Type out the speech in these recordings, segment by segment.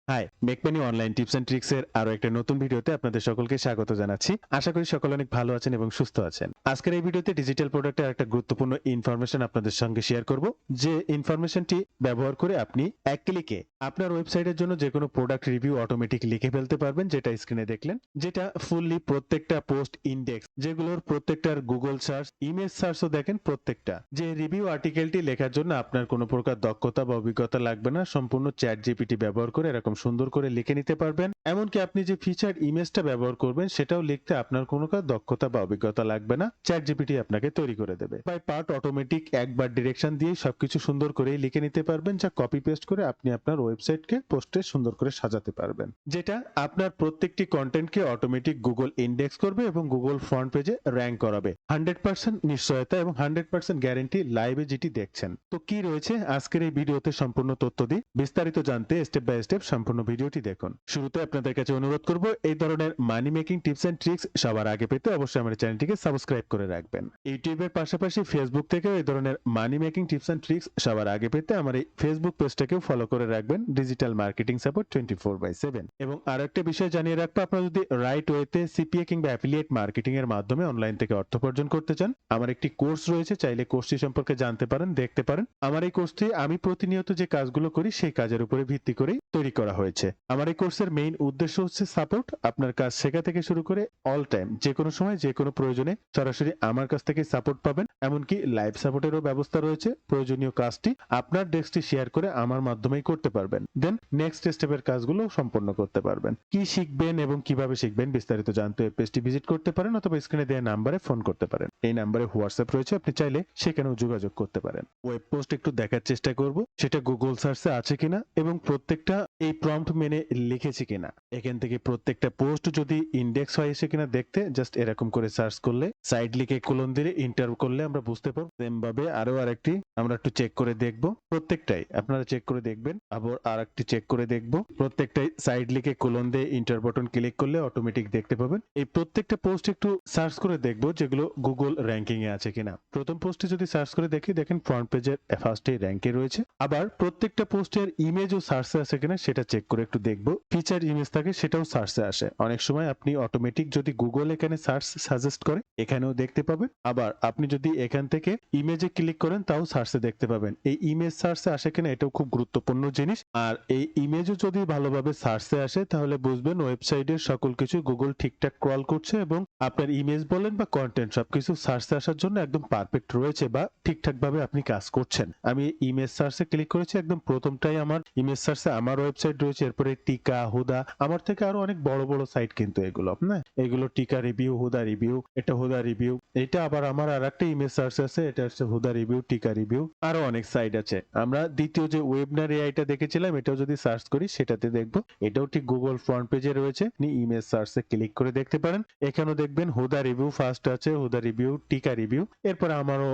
High, make money online tips and tricks এর আরো একটা নতুন ভিডিওতে আপনাদের সকলকে স্বাগত জানাচ্ছি। আশা করি সকলে অনেক ভালো আছেন এবং সুস্থ আছেন। আজকের এই ভিডিওতে ডিজিটাল প্রোডাক্টের একটা গুরুত্বপূর্ণ ইনফরমেশন আপনাদের সঙ্গে শেয়ার করব, যে ইনফরমেশনটি ব্যবহার করে আপনি এক ক্লিকে আপনার ওয়েবসাইটের জন্য যে কোনো প্রোডাক্ট রিভিউ অটোমেটিক লিখে ফেলতে পারবেন, যেটা স্ক্রিনে দেখলেন, যেটা ফুললি প্রত্যেকটা পোস্ট ইন্ডেক্স, যেগুলোর প্রত্যেকটার গুগল সার্চ, ইমেজ সার্চও দেখেন প্রত্যেকটা। যে রিভিউ আর্টিকেলটি লেখার জন্য আপনার কোনো প্রকার দক্ষতা বা অভিজ্ঞতা লাগবে না, সম্পূর্ণ চ্যাট জিপিটি ব্যবহার করে এরকম সুন্দর করে লিখে নিতে পারবেন। এমনকি আপনি যে ফিচার ইমেজটা ব্যবহার করবেন সেটাও লিখতে আপনার কোনো দক্ষতা বা অভিজ্ঞতা লাগবে না, চ্যাট জিপিটি আপনাকে তৈরি করে দেবে। বাই পার্ট অটোমেটিক একবার ডিরেকশন দিয়ে সবকিছু সুন্দর করেই লিখে নিতে পারবেন, যা কপি পেস্ট করে আপনি আপনার ওয়েবসাইটকে পোস্টে সুন্দর করে সাজাতে পারবেন, যেটা আপনার প্রত্যেকটি কন্টেন্টকে অটোমেটিক গুগল ইন্ডেক্স করবে এবং গুগল ফ্রন্ট পেজে র্যাঙ্ক করাবে। 100% নিশ্চয়তা এবং 100% গ্যারান্টি লাইভে যেটি দেখছেন। তো কি রয়েছে আজকের এই ভিডিওতে সম্পূর্ণ তথ্য দিই। বিস্তারিত জানতে স্টেপ বাই স্টেপ সম্পূর্ণ ভিডিওটি দেখুন। শুরুতে আপনাদের কাছে অনুরোধ করব, এই ধরনের money making tips and tricks সবার আগে পেতে অবশ্যই আমার চ্যানেলটিকে সাবস্ক্রাইব করে রাখবেন। ইউটিউবের পাশাপাশি ফেসবুক থেকেও এই ধরনের money making tips and tricks সবার আগে পেতে আমার এই ফেসবুক পেজটাকেও ফলো করে রাখবেন, ডিজিটাল মার্কেটিং সাপোর্ট 24/7। এবং আরেকটা বিষয় জানিয়ে রাখবো, আপনারা যদি রাইট ওয়েতে সিপিএ কিংবা অ্যাফিলিয়েট মার্কেটিং এর মাধ্যমে অনলাইন থেকে অর্থ উপার্জন করতে চান, আমার একটি কোর্স রয়েছে, চাইলে কোর্সটি সম্পর্কে জানতে পারেন, দেখতে পারেন। আমার এই কোর্সটি আমি প্রতিনিয়ত যে কাজগুলো করি সেই কাজের উপরে ভিত্তি করেই তৈরি করা হয়েছে। আমার এই কোর্সের মেইন উদ্দেশ্য হচ্ছে সাপোর্ট, আপনার কাজ শেখা থেকে শুরু করে অল টাইম, যে কোনো সময় যে কোনো প্রয়োজনে সরাসরি আমার কাছ থেকে সাপোর্ট পাবেন। এমনকি লাইভ সাপোর্টেরও ব্যবস্থা রয়েছে, প্রয়োজনীয় কাজটি আপনার ডেস্কটি শেয়ার করে আমার মাধ্যমেই করতে পারবেন, দেন নেক্সট স্টেপের কাজগুলো সম্পন্ন করতে পারবেন। কি শিখবেন এবং কিভাবে শিখবেন বিস্তারিত জানতে ওয়েব পেজটি ভিজিট করতে পারেন, অথবা স্ক্রিনে দেওয়া নাম্বারে ফোন করতে পারেন। এই নাম্বারে হোয়াটসঅ্যাপ রয়েছে, আপনি চাইলে সেখানেও যোগাযোগ করতে পারেন। ওয়েব পোস্ট একটু দেখার চেষ্টা করব সেটা গুগল সার্চে আছে কিনা এবং প্রত্যেকটা এই প্রম্পট মেনে লিখেছি কিনা। এখান থেকে প্রত্যেকটা পোস্ট যদি ইন্ডেক্স হয় এসে কিনা দেখতে জাস্ট এরকম করে সার্চ করলে, সাইড লিখে কোলন দিয়ে ইন্টার করলে আমরা বুঝতে পারবো। সেম ভাবে আরো আরেকটি আমরা একটু চেক করে দেখব, প্রত্যেকটাই আপনারা চেক করে দেখবেন। আবার আরেকটি চেক করে দেখব, প্রত্যেকটাই সাইড লিখে কোলন দিয়ে ইন্টার বাটন ক্লিক করলে অটোমেটিক দেখতে পাবেন। এই প্রত্যেকটা পোস্ট একটু সার্চ করে দেখব যেগুলো গুগল র্যাঙ্কিং এ আছে কিনা। প্রথম পোস্টে যদি সার্চ করে দেখি, দেখেন ফ্রন্ট পেজের ফার্স্টে র্যাঙ্কে রয়েছে। আবার প্রত্যেকটা পোস্টের ইমেজও সার্চে আছে কিনা সেটা চেক করে একটু দেখব। ফিচার ইমেজ থাকে সেটাও সার্চে আসে। অনেক সময় আপনি অটোমেটিক যদি গুগল এখানে সার্চ সাজেস্ট করে এখানেও দেখতে পাবেন। আবার আপনি যদি এখান থেকে ইমেজে ক্লিক করেন তাও সার্চে দেখতে পাবেন। এই ইমেজ সার্চে আসে কিনা এটাও খুব গুরুত্বপূর্ণ জিনিস। আর এই ইমেজও যদি ভালোভাবে সার্চে আসে তাহলে বুঝবেন ওয়েবসাইটের সকল কিছু গুগল ঠিকঠাক ক্রল করছে এবং আপনার ইমেজ বলেন বা কন্টেন্ট সবকিছু সার্চে আসার জন্য একদম পারফেক্ট রয়েছে বা ঠিকঠাক ভাবে আপনি কাজ করছেন। আমি ইমেজ সার্চে ক্লিক করেছি, একদম প্রথমটাই আমার ইমেজ সার্চে আমার ওয়েবসাইট রয়েছে, এরপরে টিকা, হুদা, আমার থেকে আরো অনেক বড় বড় সাইট কিন্তু এগুলো না, এগুলো টিকা রিভিউ, হুদা রিভিউ, এটা হুদা রিভিউ, এটা আবার আমার আরেকটা ইমেজ সার্চ আছে, এটা হচ্ছে হুদা রিভিউ, টিকা রিভিউ, আরো অনেক সাইট আছে। আমরা দ্বিতীয় যে ওয়েবনার এআইটা দেখেছিলাম এটাও যদি সার্চ করি সেটাতে দেখবো এটাও ঠিক গুগল ফ্রন্ট পেজে রয়েছে। আপনি ইমেজ সার্চে ক্লিক করে দেখতে পারেন, এখানেও দেখবেন হুদা রিভিউ ফার্স্ট আছে, হুদা রিভিউ, টিকা রিভিউ, এরপর আমারও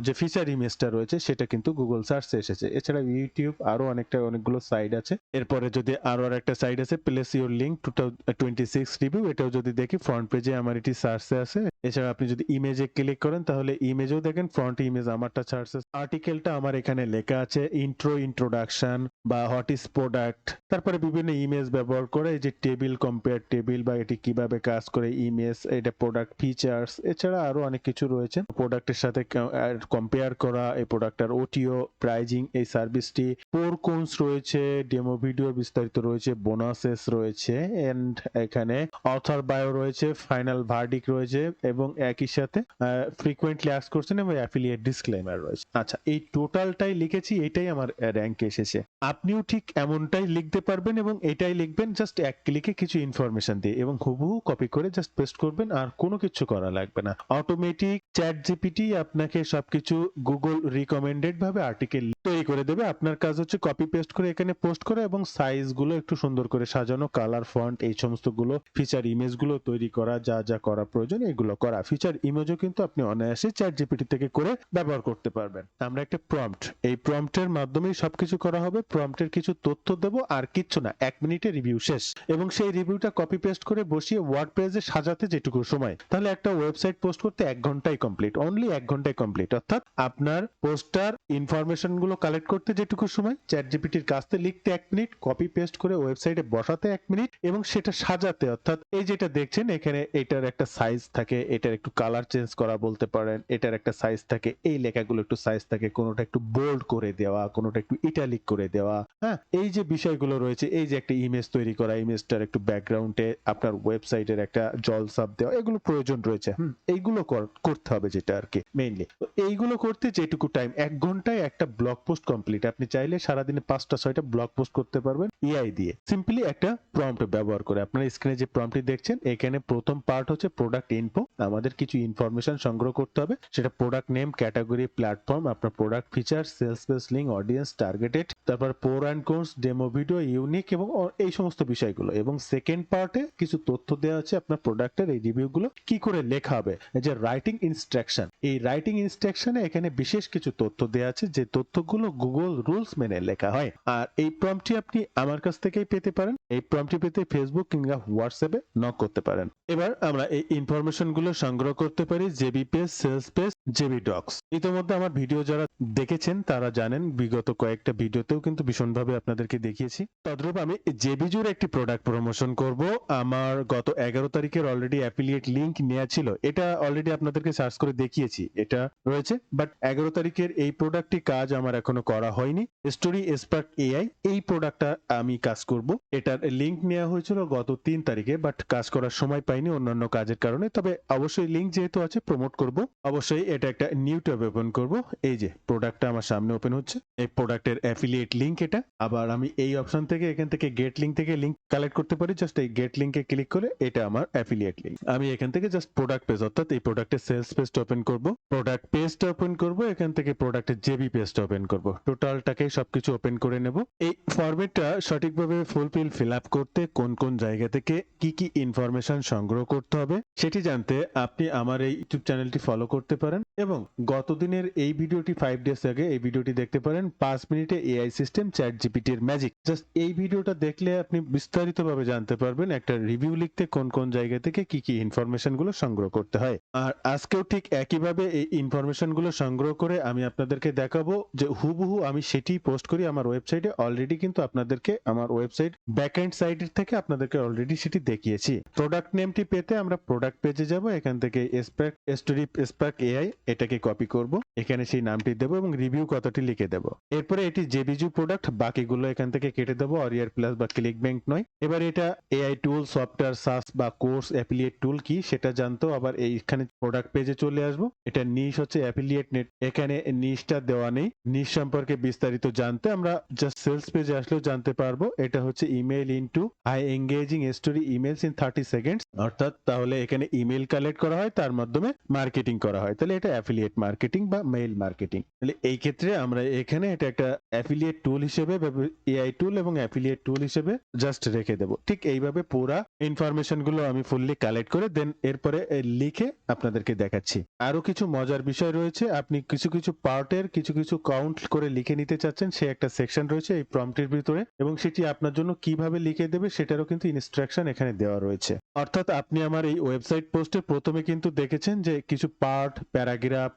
যে ফিচার ইমেজটা রয়েছে সেটা কিন্তু গুগল সার্চে এসেছে। এছাড়া ইউটিউব আরো অনেকগুলো সাইট আছে। এরপরে যদি আরো একটা সাইট আছে প্লেস ইউর লিঙ্ক 2026 রিভিউ, এটাও যদি দেখি ফ্রন্ট পেজে আমার এটি সার্চে আছে। এছাড়া আপনি যদি ইমেজে ক্লিক করেন তাহলে ইমেজেও দেখেন ফ্রন্ট ইমেজ আমারটা সার্চে, আর্টিকেলটা আমার এখানে লেখা আছে ইন্ট্রোডাকশন বা হোয়াট ইজ প্রোডাক্ট। তারপরে বিভিন্ন ইমেজ ব্যবহার করে এই যে টেবিল, কম্পেয়ার টেবিল বা এটি কিভাবে কাজ করে, ইমেজ, এটা প্রোডাক্ট ফিচার্স, এছাড়া আরো অনেক কিছু রয়েছে। প্রোডাক্টের সাথে কম্পেয়ার করা, এই প্রোডাক্টের ওটিও, প্রাইজিং, এই সার্ভিসটি, পোর কোনস রয়েছে, ডেমো ভিডিও বিস্তারিত রয়েছে, বোনাসেস রয়েছে, এন্ড এখানে অথর বায়ো রয়েছে, ফাইনাল ভার্ডিক রয়েছে এবং একই সাথে ফ্রিকোয়েন্টলি আস্ক কোশ্চেন এবং অ্যাফিলিয়েট ডিসক্লেমার রয়েছে। আচ্ছা, এই টোটালটাই লিখেছি, এটাই আমার র্যাঙ্কে এসেছে। আপনিও ঠিক এমনটাই লিখতে পারবেন এবং এটাই লিখবেন জাস্ট এক ক্লিকে কিছু ইনফরমেশন দিয়ে এবং হুবহু কপি করে জাস্ট পেস্ট করবেন, আর কোনো কিছু করা লাগবে না। অটোমেটিক চ্যাট জিপিটি আপনাকে সবকিছু গুগল রিকমেন্ডেড ভাবে আর্টিকেল তৈরি করে দেবে। আপনার কাজ হচ্ছে কপি পেস্ট করে এখানে পোস্ট করা এবং সাইজ গুলো একটু সুন্দর করে সাজানো, কালার, ফন্ট, এই সমস্ত গুলো, ফিচার ইমেজ গুলো তৈরি করা, যা যা করা প্রয়োজন এগুলো করা। ফিচার ইমেজও কিন্তু আপনি অনায়াসে চ্যাট জিপিটি থেকে করে ব্যবহার করতে পারবেন। আমরা একটা প্রম্পট, এই প্রম্পটের মাধ্যমেই সবকিছু করা হবে। প্রম্পটের কিছু তথ্য দেব, আর কিচ্ছু না, 1 মিনিটে রিভিউ শেষ। এবং সেই রিভিউটা কপি পেস্ট করে বসিয়ে ওয়ার্ড পেজে সাজাতে যেটুকু সময়, তাহলে একটা ওয়েবসাইট পোস্ট করতে 1 ঘন্টায় কমপ্লিট, অনলি 1 ঘন্টায় কমপ্লিট। অর্থাৎ আপনার পোস্টার ইনফরমেশন গুলো কালেক্ট করতে যেটুকু সময় চ্যাট জিপিটির কাছে লিখতে 1 মিনিট, কপি পেস্ট করে ওয়েবসাইটে বসাতে 1 মিনিট এবং সেটা সাজাতে, অর্থাৎ এই যেটা দেখছেন এখানে এটার একটা সাইজ থাকে, এটার একটু কালার চেঞ্জ করা বলতে পারেন, এটার একটা সাইজ থাকে, এই লেখাগুলো একটু সাইজ থাকে, কোনোটা একটু বোল্ড করে দেওয়া, কোনোটা একটু ইটালিক করে দেওয়া, হ্যাঁ, এই যে বিষয়গুলো রয়েছে, এই যে একটা ইমেজ তৈরি করা, ইমেজটার একটু ব্যাকগ্রাউন্ডে আপনার ওয়েবসাইটের একটা জলছাপ দেওয়া, এগুলো প্রয়োজন রয়েছে। এইগুলো করতে হবে যেটা আর কি মেইনলি। এইগুলো করতে যেটুকু টাইম, 1 ঘন্টায় একটা ব্লগ পোস্ট কমপ্লিট। আপনি চাইলে সারাদিনে 5টা 6টা ব্লগ পোস্ট করতে পারবেন এআই দিয়ে, সিম্পলি একটা প্রম্পট ব্যবহার করে। আপনার স্ক্রিনে যে প্রম্পটটি দেখছেন এখানে প্রথম পার্ট হচ্ছে প্রোডাক্ট ইনফো। আমাদের কিছু ইনফরমেশন সংগ্রহ করতে হবে, সেটা প্রোডাক্ট নেম, ক্যাটাগরি, প্ল্যাটফর্ম, আপনার product feature, sales page link, audience targeted, তারপর pro and cons, demo video, unique এবং এই সমস্ত বিষয়গুলো। এবং সেকেন্ড পার্টে কিছু তথ্য দেওয়া আছে আপনার প্রোডাক্টের এই রিভিউগুলো কি করে লেখা হবে, এই যে রাইটিং ইনস্ট্রাকশন। এই রাইটিং ইনস্ট্রাকশনে এখানে বিশেষ কিছু তথ্য দেওয়া আছে যে তথ্যগুলো গুগল রুলস মেনে লেখা হয়। আর এই প্রম্পটটি আপনি আমার কাছ থেকেই পেতে পারেন। এই প্রম্পটটি পেতে ফেসবুক কিংবা হোয়াটসঅ্যাপে নক করতে পারেন। এবার আমরা এই ইনফরমেশন গুলো সংগ্রহ করতে পারি JB page, sales page, JB docs. ইতিমধ্যে আমার ভিডিও যারা দেখেছেন তারা জানেন, বিগত কয়েকটা ভিডিওতেও কিন্তু ভীষণভাবে আপনাদেরকে দেখিয়েছি। তদ্রূপ আমি জেবিজুর একটি প্রোডাক্ট প্রমোশন করব। আমার গত 11 তারিখের অলরেডি অ্যাফিলিয়েট লিংক নেওয়া ছিল, এটা অলরেডি আপনাদেরকে সার্চ করে দেখিয়েছি, এটা রয়েছে। বাট 11 তারিখের এই প্রোডাক্টটি কাজ আমার এখনো করা হয়নি। স্টোরি স্পার্ক এআই, এই প্রোডাক্টটা আমি কাজ করব। এটার লিংক নেওয়া হয়েছিল গত 3 তারিখে, বাট কাজ করার সময় পাইনি অন্যান্য কাজের কারণে। তবে অবশ্যই লিংক যেহেতু আছে প্রমোট করব, অবশ্যই এটা একটা নিউ ট্যাব ওপেন করব। এই যে প্রোডাক্টটা আমার সামনে ওপেন হচ্ছে, এই প্রোডাক্টের অ্যাফিলিয়েট লিংক এটা। আবার আমি এই অপশন থেকে, এখান থেকে গেট লিংক থেকে লিংক কালেক্ট করতে পারি। জাস্ট এই গেট লিংকে ক্লিক করে এটা আমার অ্যাফিলিয়েট লিংক। আমি এখান থেকে জাস্ট প্রোডাক্ট পেজ, অর্থাৎ এই প্রোডাক্টের সেলস পেজটা ওপেন করব, প্রোডাক্ট পেজটা ওপেন করব, এখান থেকে প্রোডাক্টের জেবি পেজটা ওপেন করব, টোটালটাকে সবকিছু ওপেন করে নেব। এই ফরম্যাটটা সঠিকভাবে ফিল আপ করতে কোন কোন জায়গা থেকে কি কি ইনফরমেশন সংগ্রহ করতে হবে সেটি জানতে আপনি আমার এই ইউটিউব চ্যানেলটি ফলো করতে পারেন। এবং গত দিনের এই ভিডিওটি 5 ডেজ আগে এই ভিডিওটি দেখতে পারেন, 5 মিনিটে এআই সিস্টেম চ্যাট জিপিটির ম্যাজিক। জাস্ট এই ভিডিওটা দেখলে আপনি বিস্তারিতভাবে জানতে পারবেন একটা রিভিউ লিখতে কোন কোন জায়গা থেকে কি কি ইনফরমেশন গুলো সংগ্রহ করতে হয়। আর আজকেও ঠিক একইভাবে এই ইনফরমেশন গুলো সংগ্রহ করে আমি আপনাদেরকে দেখাবো যে হুবহু আমি সেটি পোস্ট করি আমার ওয়েবসাইটে। অলরেডি কিন্তু আপনাদেরকে আমার ওয়েবসাইট ব্যাকএন্ড সাইডের থেকে আপনাদেরকে অলরেডি সেটি দেখিয়েছি। প্রোডাক্ট নেমটি পেতে আমরা প্রোডাক্ট পেজে যাব, এখান থেকে স্পার্ক এআই এটাকে কপি করব, এখানে সেই নামটি দেব এবং রিভিউ কথাটি লিখে দেব। এরপরে এটি জেবিজু প্রোডাক্ট, বাকিগুলো এখান থেকে কেটে দেবো, অরিয়ার প্লাস বা ক্লিক ব্যাংক নয়। এবার এটা এআই টুল, সফটওয়্যার, সাস বা কোর্স, অ্যাফিলিয়েট টুল কি সেটা জানতো। আবার এইখানে প্রোডাক্ট পেজে চলে আসবো, এটা নিশ হচ্ছে অ্যাফিলিয়েট নেট, এখানে নিশটা দেওয়া নেই। নিশ সম্পর্কে বিস্তারিত জানতে আমরা জাস্ট সেলস পেজে আসলেও জানতে পারবো। এটা হচ্ছে email into high engaging story emails in 30 seconds, অর্থাৎ তাহলে এখানে ইমেল কালেক্ট করা হয়, তার মাধ্যমে মার্কেটিং করা হয়, তাহলে এটা অ্যাফিলিয়েট মার্কেটিং বা মেইল মার্কেটিং। তাহলে এই ক্ষেত্রে আমরা এখানে এটা একটা অ্যাফিলিয়েট টুল হিসেবে, এআই টুল এবং অ্যাফিলিয়েট টুল হিসেবে জাস্ট রেখে দেব। ঠিক এইভাবে পুরা ইনফরমেশন গুলো আমি ফুললি কালেক্ট করে দেন এরপরে লিখে আপনাদেরকে দেখাচ্ছি। আরো কিছু মজার বিষয় রয়েছে, আপনি কিছু কিছু পার্টের কিছু কিছু কাউন্ট করে লিখে নিতে চাচ্ছেন, সে একটা সেকশন রয়েছে এই প্রম্পটের ভিতরে, এবং সেটি আপনার জন্য কিভাবে লিখে দেবে সেটারও কিন্তু ইনস্ট্রাকশন এখানে দেওয়া রয়েছে। অর্থাৎ আপনি আমার এই ওয়েবসাইট পোস্টে প্রথমে কিন্তু দেখেছেন যে কিছু পার্ট প্যারাগ্রাফ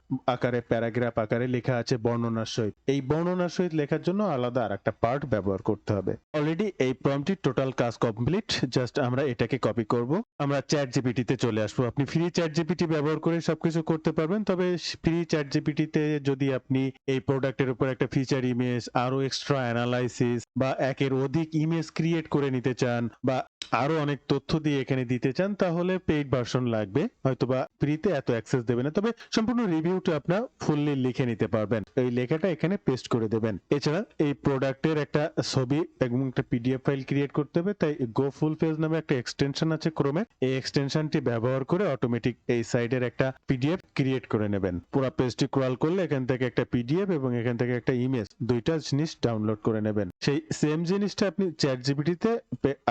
আকারে লেখা আছে বর্ণনার সহিত। এই বর্ণনার সহিত লেখার জন্য আলাদা আরেকটা পার্ট ব্যবহার করতে হবে। অলরেডি এই প্রম্পটটির টোটাল কাজ কমপ্লিট, জাস্ট আমরা এটাকে কপি করব, আমরা চ্যাট জিপিটিতে চলে আসবো। আপনি ফ্রি চ্যাট জিপিটি ব্যবহার করে সবকিছু করতে পারবেন, তবে ফ্রি চ্যাট জিপিটিতে যদি আপনি এই প্রোডাক্টের উপর একটা ফিচার ইমেজ, আরো এক্সট্রা অ্যানালাইসিস বা একের অধিক ইমেজ ক্রিয়েট করে নিতে চান বা আরো অনেক তথ্য দিয়ে এখানে দিতে চান, তাহলে পেইড ভার্সন লাগবে, হয়তোবা ফ্রিতে এত অ্যাক্সেস দেবে না। তবে সম্পূর্ণ রিভিউটা আপনার ফুললি লিখে নিতে পারবেন, এই লেখাটা এখানে পেস্ট করে দেবেন। এছাড়া এই প্রোডাক্টের একটা ছবি এবং একটা পিডিএফ ফাইল ক্রিয়েট করতে হবে, তাই গো ফুল পেজ নামে একটা এক্সটেনশন আছে ক্রোমে, এই এক্সটেনশনটি ব্যবহার করে অটোমেটিক এই সাইডের একটা পিডিএফ ক্রিয়েট করে নেবেন। পুরো পেজটি ক্রল করলে এখান থেকে একটা পিডিএফ এবং এখান থেকে একটা ইমেজ, দুইটা জিনিস ডাউনলোড করে নেবেন। সেই সেম জিনিসটা আপনি চ্যাট জিপিটিতে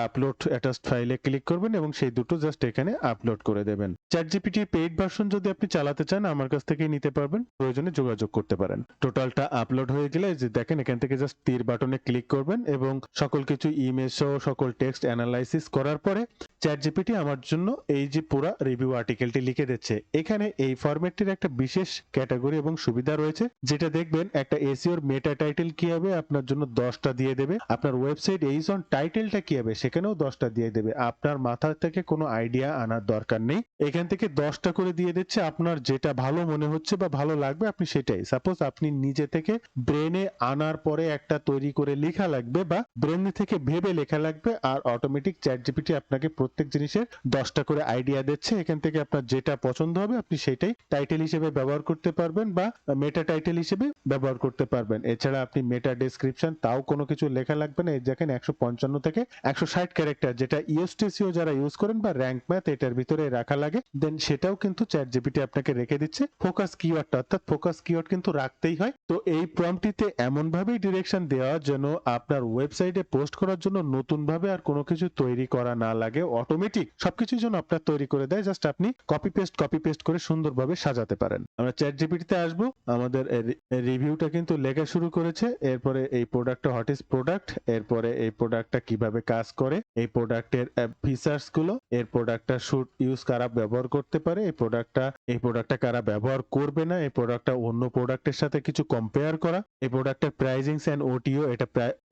আপলোড অ্যাটাচড ফাইলে ক্লিক করবেন এবং সেই দুটো জাস্ট এখানে আপলোড করে দেবেন। চ্যাটজিপিটি পেইড ভার্সন যদি আপনি চালাতে চান আমার কাছ থেকে নিতে পারবেন, প্রয়োজনে যোগাযোগ করতে পারেন। টোটালটা আপলোড হয়ে গেলে যে দেখেন এখান থেকে জাস্ট তীর বাটনে ক্লিক করবেন এবং সকল কিছু ইমেজ সহ সকল টেক্সট অ্যানালাইসিস করার পরে চ্যাটজিপিটি আমার জন্য এই যে পুরো রিভিউ আর্টিকেলটি লিখে দিচ্ছে। এখানে এই ফরম্যাটটির একটা বিশেষ ক্যাটাগরি এবং সুবিধা রয়েছে, যেটা দেখবেন একটা এসইওর মেটা টাইটেল কি হবে আপনার জন্য 10টা দিয়ে দেবে, আপনার ওয়েবসাইট এইজ অন টাইটেলটা কি হবে সেখানেও 10টা দিয়ে দেবে। আপনার মাথা থেকে কোনো আইডিয়া আনার দরকার নেই, এখান থেকে 10টা করে দিয়ে দিচ্ছে। আপনার যেটা ভালো মনে হচ্ছে বা ভালো লাগবে আপনি সেটাই, সাপোজ আপনি নিজে থেকে ব্রেনে আনার পরে একটা তৈরি করে লেখা লাগবে বা ব্রেন থেকে ভেবে লেখা লাগবে, আর অটোমেটিক চ্যাটজিপিটি আপনাকে প্রত্যেক জিনিসের 10টা করে আইডিয়া দিচ্ছে। এখান থেকে আপনার যেটা পছন্দ হবে আপনি সেটাই টাইটেল হিসেবে ব্যবহার করতে পারবেন বা মেটা টাইটেল হিসেবে ব্যবহার করতে পারবেন। এছাড়া আপনি মেটা ডেসক্রিপশন তাও কোনো কিছু লেখা লাগবে না। এই দেখেন 155 থেকে 160 ক্যারেক্টার, যেটা ইউএসটিসিও যারা ইউজ করেন বা র্যাঙ্ক ম্যাথ এটার ভিতরে রাখা লাগে, দেন সেটাও কিন্তু চ্যাটজিপিটি আপনাকে রেখে দিচ্ছে। ফোকাস কিওয়ার্ডটা, অর্থাৎ ফোকাস কিওয়ার্ড কিন্তু রাখতেই হয়। তো এই প্রম্পটিতে এমন ভাবেই ডিরেকশন দেওয়া যেন আপনার ওয়েবসাইটে পোস্ট করার জন্য নতুন ভাবে আর কোনো কিছু তৈরি করা না লাগে, অটোমেটিক সবকিছুর জন্য আপনার তৈরি করে দেয়, জাস্ট আপনি কপি পেস্ট করে সুন্দরভাবে সাজাতে পারেন। আমরা চ্যাটজিপিটিতে আসবো, আমাদের রিভিউটা কিন্তু লেখা শুরু করেছে। এরপরে এই প্রোডাক্টটা হোয়াট ইজ প্রোডাক্ট, এরপরে এই প্রোডাক্টটা কিভাবে কাজ করে, এই প্রোডাক্টের ফিচার্স গুলো, এর প্রোডাক্টটা শুড ইউজ কারা ব্যবহার করতে পারে, এই প্রোডাক্টটা কারা ব্যবহার করবে না, এই প্রোডাক্টটা অন্য প্রোডাক্টের সাথে কিছু কম্পেয়ার করা, এই প্রোডাক্টের প্রাইজিংস এন্ড ওটিও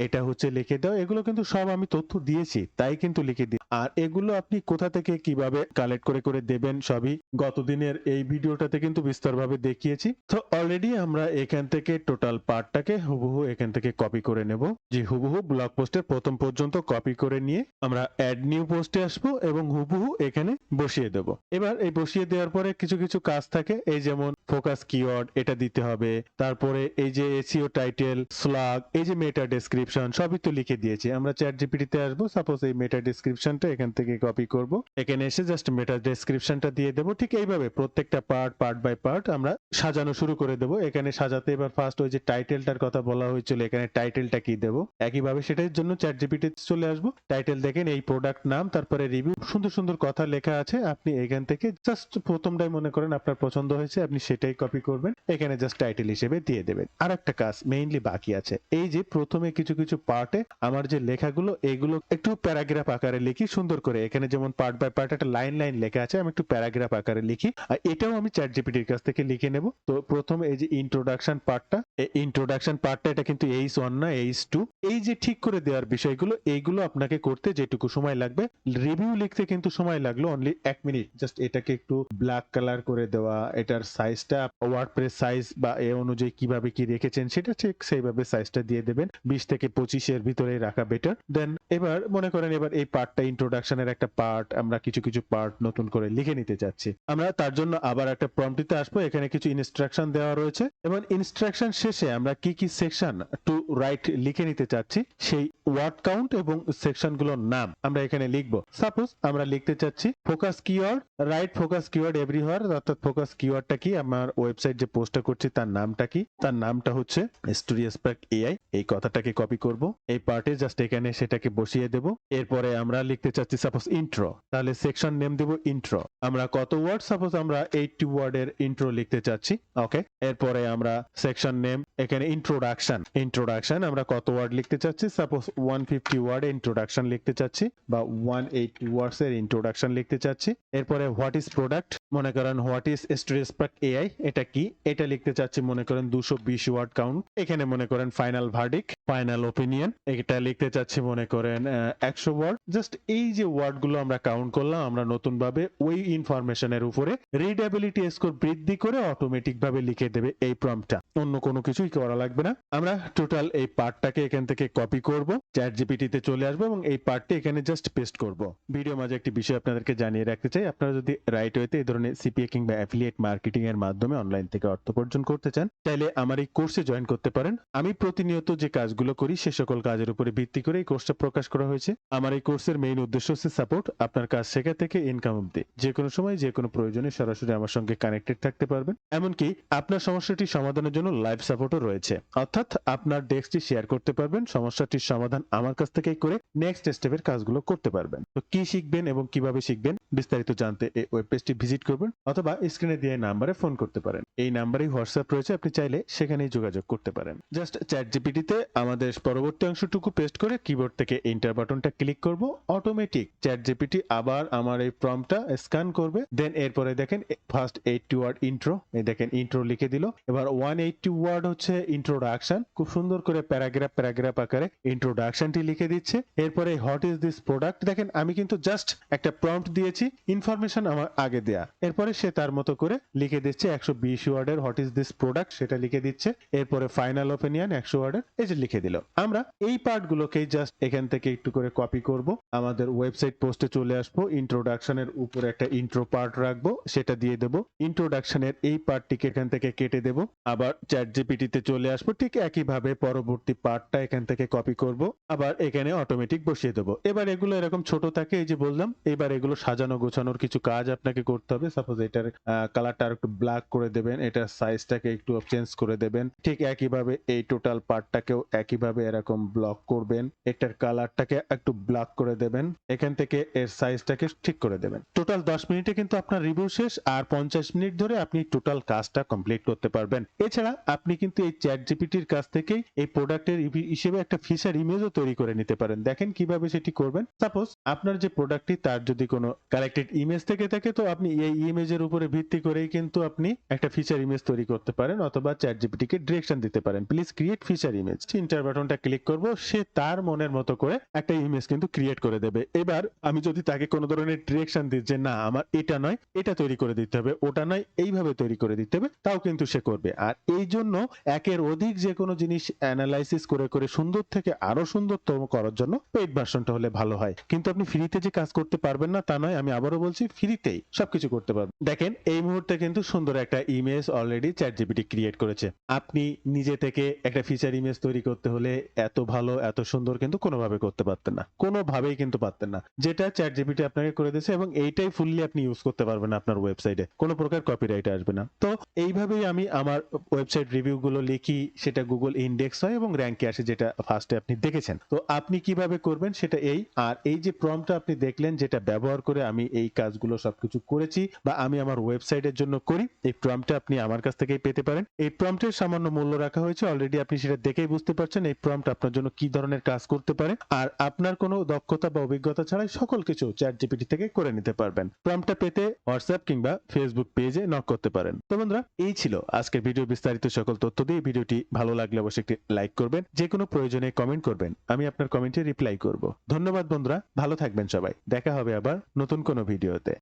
এটা হচ্ছে লিখে দাও। এগুলো কিন্তু সব আমি তথ্য দিয়েছি তাই কিন্তু লিখে দিই। আর এগুলো আপনি কোথা থেকে কিভাবে কালেক্ট করে করে দেবেন সবই গত দিনের এই ভিডিওটাতে কিন্তু বিস্তারভাবে দেখিয়েছি। তো অলরেডি আমরা এখান থেকে টোটাল পার্টটাকে হুবহু এখান থেকে কপি করে নেব, যে হুবহু ব্লগ পোস্টের প্রথম পর্যন্ত কপি করে নিয়ে আমরা অ্যাড নিউ পোস্টে আসবো এবং হুবহু এখানে বসিয়ে দেব। এবার এই বসিয়ে দেওয়ার পরে কিছু কিছু কাজ থাকে, এই যেমন ফোকাস কিওয়ার্ড এটা দিতে হবে, তারপরে এই যে এসইও টাইটেল, স্লাগ, এই যে মেটা ডেসক্রিপশন সবই তো লিখে দিয়েছি। আমরা চ্যাটজিপিটিতে আসবো, সাপোজ এই মেটা ডেসক্রিপশনটা এখান থেকে কপি করব, এখানে এসে জাস্ট মেটা ডেসক্রিপশনটা দিয়ে দেব। ঠিক এইভাবে প্রত্যেকটা পার্ট বাই পার্ট আমরা সাজানো শুরু করে দেব। এখানে সাজাতে এবার ফার্স্ট ওই যে টাইটেলটার কথা বলা হয়েছিল, এখানে টাইটেলটা কি দেব, একইভাবে সেটার জন্য চ্যাটজিপিটি চলে আসবো। টাইটেল দেখেন এই প্রোডাক্ট নাম, তারপরে রিভিউ, সুন্দর সুন্দর কথা লেখা আছে। আপনি এখান থেকে জাস্ট প্রথমটাই মনে করেন আপনার পছন্দ হয়েছে, আপনি সেটাই কপি করবেন, এখানে জাস্ট টাইটেল হিসেবে দিয়ে দেবেন। আর একটা কাজ মেইনলি বাকি আছে, এই যে প্রথমে কিছু কিছু পার্টে আমার যে লেখাগুলো এগুলো একটু প্যারাগ্রাফ আকারে লিখি সুন্দর করে। এখানে যেমন পার্ট বাই পার্ট একটা লাইন লেখা আছে, আমি একটু প্যারাগ্রাফ আকারে লিখি, আর এটাও আমি চ্যাটজিপিটির কাছ থেকে লিখে নেব। তো প্রথমে এই যে ইন্ট্রোডাকশন পার্টটা, এই ইন্ট্রোডাকশন পার্টটা এটা কিন্তু H1 না H2, এই যে ঠিক করে দেওয়ার বিষয়গুলো এইগুলো আপনাকে করতে যেটুকু সময় লাগবে, রিভিউ লিখতে কিন্তু সময় লাগলো অনলি 1 মিনিট। জাস্ট এটাকে একটু ব্ল্যাক কালার করে দেওয়া, এটার সাইজটা ওয়ার্ডপ্রেস সাইজ বা এ অনুযায়ী কিভাবে কি রেখেছেন সেটা ঠিক সেইভাবে সাইজটা দিয়ে দেবেন, 20 থেকে 25 এর ভিতরে রাখা বেটার। দেন এবার মনে করেন এবার এই পার্টটা ইন্ট্রোডাকশনের একটা পার্ট, আমরা কিছু কিছু পার্ট নতুন করে লিখে নিতে চাচ্ছি। আমরা তার জন্য আবার একটা প্রম্পটিতে আসবো, এখানে কিছু ইনস্ট্রাকশন দেওয়া রয়েছে এবং ইনস্ট্রাকশন শেষে আমরা কি কি সেকশন টু রাইট লিখে নিতে চাচ্ছি সেই ওয়ার্ড কাউন্ট এবং সেকশনগুলোর নাম আমরা এখানে লিখবো। সাপোজ আমরা লিখতে চাচ্ছি focus keyword, right focus keyword everywhere, অর্থাৎ ফোকাস কিওয়ার্ডটা কি, আমার ওয়েবসাইট যে পোস্টটা করছি তার নামটা কি, তার নামটা হচ্ছে স্টুডিওস্পার্ক এআই, এই কথাটাকে কপি করব, এই পার্টে জাস্ট এখানে সেটাকে বসিয়ে দেব। এরপরে আমরা লিখতে চাচ্ছি সাপোজ ইন্ট্রো, তাহলে সেকশন নেম দেব ইন্ট্রো। আমরা কত ওয়ার্ড, সাপোজ আমরা 80 ওয়ার্ডের ইন্ট্রো লিখতে চাচ্ছি, ওকে। এরপরে আমরা সেকশন নেম এখানে ইন্ট্রোডাকশন আমরা কত ওয়ার্ড লিখতে চাচ্ছি, সাপোজ 150 ওয়ার্ড ইন্ট্রোডাকশন লিখতে চাচ্ছি বা 180 ওয়ার্ডস এর ইন্ট্রোডাকশন লিখতে চাচ্ছি। এরপরে হোয়াট ইজ প্রোডাক্ট, মনে করেন হোয়াট ইজ স্টুডিওস্পার্ক এআই এটা কি, এটা লিখতে চাচ্ছি মনে করেন 220 ওয়ার্ড কাউন্ট। এখানে মনে করেন ফাইনাল ভার্ডিক্ট, ফাইনাল ওপিনিয়ন এটা লিখতে চাচ্ছি মনে করেন 100 ওয়ার্ড। জাস্ট এই যে ওয়ার্ড গুলো আমরা কাউন্ট করলাম, আমরা নতুন ভাবে ওই ইনফরমেশনের উপরে রিডেবিলিটি স্কোর বৃদ্ধি করে অটোমেটিক ভাবে লিখে দেবে এই প্রম্পটটা, অন্য কোনো কিছুই করা লাগবে না। আমরা টোটাল এই পার্টটাকে এখান থেকে কপি করব, চ্যাটজিপিটিতে চলে আসবো এবং এই পার্টটি এখানে জাস্ট পেস্ট করব। ভিডিও মাঝে একটি বিষয় আপনাদেরকে জানিয়ে রাখতে চাই, আপনারা যদি রাইট ওয়েতে এই ধরনের সিপিএ কিংবা অ্যাফিলিয়েট মার্কেটিং এর মাধ্যমে অনলাইন থেকে অর্থ উপার্জন করতে চান, তাহলে আমার এই কোর্সে জয়েন করতে পারেন। আমি প্রতিনিয়ত যে কাজগুলো করি সে সকল কাজের উপরে ভিত্তি করে এই কোর্সটা প্রকাশ করা হয়েছে। আমার এই কোর্সের মেইন উদ্দেশ্য হচ্ছে সাপোর্ট, আপনার কাজ শেখা থেকে ইনকাম অবধি যে কোনো সময় যে কোনো প্রয়োজনে সরাসরি আমার সঙ্গে কানেক্টেড থাকতে পারবেন। এমনকি আপনার সমস্যাটি সমাধানের জন্য লাইভ সাপোর্টও রয়েছে, অর্থাৎ আপনার ডেস্কটি শেয়ার করতে পারবেন, সমস্যাটির সমাধান আমার কাছ থেকেই করে নেক্সট স্টেপের কাজগুলো করতে পারবেন। তো কি শিখবেন এবং কিভাবে শিখবেন বিস্তারিত জানতে এই ওয়েব পেজটি ভিজিট করবেন অথবা স্ক্রিনে দেওয়া নাম্বারে ফোন করতে পারেন। এই নাম্বারেই হোয়াটসঅ্যাপ রয়েছে, আপনি চাইলে সেখানেই যোগাযোগ করতে পারেন। জাস্ট চ্যাট জিপিটিতে আমাদের পরবর্তী অংশটুকু পেস্ট করে কিবোর্ড থেকে এন্টার বাটনটা ক্লিক করব, অটোমেটিক চ্যাট জিপিটি আবার আমার এই প্রম্পটটা স্ক্যান করবে। দেন এরপরে দেখেন ফার্স্ট 80 ওয়ার্ড ইন্ট্রো, এই দেখেন ইন্ট্রো লিখে দিল। এবার 180 ওয়ার্ড হচ্ছে ইন্ট্রোডাকশন, খুব সুন্দর করে প্যারাগ্রাফ আকারে ইন্ট্রোডাকশনটি লিখে দিচ্ছে। এরপরে হোয়াট ইজ দিস প্রোডাক্ট, দেখেন আমি কিন্তু জাস্ট একটা প্রম্পট দিয়েছি, ইনফরমেশন আমার আগে দেয়া। এরপরে সে তার মতো করে লিখে দিচ্ছে 120 ওয়ার্ডের হোয়াট ইজ দিস প্রোডাক্ট, সেটা লিখে দিচ্ছে। এরপরে ফাইনাল ওপিনিয়ন 100 ওয়ার্ডের, এই যে লিখে দিল। আমরা এই পার্টগুলোকেই জাস্ট এখান থেকে একটু করে কপি করব, আমাদের ওয়েবসাইট পোস্টে চলে আসবো, ইন্ট্রোডাকশনের উপরে একটা ইন্ট্রো পার্ট রাখবো, সেটা দিয়ে দেবো। ইন্ট্রোডাকশনের এই পার্টটিকে এখান থেকে কেটে দেবো, আবার চ্যাট জিপিটিতে চলে আসবো, ঠিক একইভাবে পরবর্তী পার্টটা এখান থেকে কপি করব, আবার এখানে অটোমেটিক বসিয়ে দেবো। এবার এগুলো এরকম ছোট থাকে, এই যে বললাম, এবার এগুলো সাজানো গোছানোর কিছু কাজ আপনাকে করতে হবে। সাপোজ এটার কালারটা আর একটু ব্ল্যাক করে দেবেন, এটার সাইজটাকে একটু চেঞ্জ করে দেবেন, ঠিক একইভাবে এই টোটাল পার্টটাকেও একইভাবে এরকম ব্লক করবেন, এটার কালারটাকে একটু ব্ল্যাক করে দেবেন, এখান থেকে এর সাইজটাকে ঠিক করে দেবেন। টোটাল 10 মিনিটে কিন্তু আপনার রিভিউ শেষ, আর 50 মিনিট ধরে আপনি টোটাল কাজটা কমপ্লিট করতে পারবেন। এছাড়া আপনি কিন্তু এই চ্যাট জিপিটির কাছ থেকেই এই প্রোডাক্টের হিসেবে একটা ফিচার ইমেজও তৈরি করে নিতে পারেন। দেখেন কিভাবে সেটি করবেন। সাপোজ আপনার যে প্রোডাক্টটি তার যদি কোনো কালেক্টেড ইমেজ থেকে থাকে, তো আপনি এই ইমেজের উপরে ভিত্তি করেই কিন্তু আপনি একটা ফিচার ইমেজ তৈরি করতে পারেন, অথবা চ্যাট জিপিটিকে ডিরেকশন দিতে পারেন, please create feature image. Inter বাটনটা ক্লিক করব, সে তার মনের মতো করে একটা ইমেজ কিন্তু ক্রিয়েট করে দেবে। এবার আমি যদি তাকে কোনো ধরনের ডিরেকশন দিই যে না আমার এটা নয় এটা তৈরি করে দিতে হবে, ওটা নয় এইভাবে তৈরি করে দিতে হবে, তাও কিন্তু সে করবে। আর এই জন্য একের অধিক যে কোনো জিনিস অ্যানালাইসিস করে করে সুন্দর থেকে আরো সুন্দরতম করার জন্য পেইড ভার্সনটা হলে ভালো হয়। কিন্তু আপনি ফ্রিতে যে কাজ করতে পারবেন না তা নয়, আমি আবারও বলছি, ফ্রিতেই সবকিছু করতে পারবেন। দেখেন এই মুহূর্তে কিন্তু সুন্দর একটা image already chat GPT create করেছে। আপনি নিজে থেকে একটা ফিচার ইমেজ তৈরি করতে হলে এত ভালো এত সুন্দর কিন্তু কোনোভাবে করতে পারতেন না, কোনোভাবেই কিন্তু পারতেন না, যেটা চ্যাট জিপিটি আপনাকে করে দিয়েছে, এবং এইটাই ফুললি আপনি ইউজ করতে পারবেন আপনার ওয়েবসাইটে, কোনো প্রকার কপিরাইট আসবে না। তো এইভাবেই আমি আমার ওয়েবসাইট রিভিউ গুলো লিখি, সেটা গুগল ইন্ডেক্স হয় এবং র্যাঙ্কে আসে, যেটা ফার্স্টে আপনি দেখেছেন। তো আপনি কিভাবে করবেন সেটা এই, আর এই যে প্রম্পটটা আপনি দেখলেন যেটা ব্যবহার করে আমি এই কাজগুলো সবকিছু করেছি বা আমি আমার ওয়েবসাইটের জন্য করি, এই প্রম্পটটা আপনি আমার কাছ থেকেই পেতে পারেন। এই প্রম্পটের সামান্য মূল্য রাখা হয়েছে অলরেডি, আপনি সেটা দেখেই বুঝতে পারছেন এই প্রম্পট আপনার জন্য কি ধরনের কাজ করতে পারে, আর আপনার কোনো দক্ষতা বা অভিজ্ঞতা ছাড়াই সকল কিছু চ্যাট জিপিটি থেকে করে নিতে পারবেন। প্রম্পটটা পেতে হোয়াটসঅ্যাপ কিংবা ফেসবুক পেজে নক করতে পারেন। তো বন্ধুরা, এই ছিল আজকের ভিডিও, বিস্তারিত সকল তথ্য দিয়ে। ভিডিওটি ভালো লাগলে অবশ্যই একটি লাইক করবেন, যে কোনো প্রয়োজনে কমেন্ট করবেন, আমি আপনার কমেন্টে রিপ্লাই করব। ধন্যবাদ বন্ধুরা, ভালো থাকবেন সবাই, দেখা হবে আবার নতুন কোনো ভিডিওতে।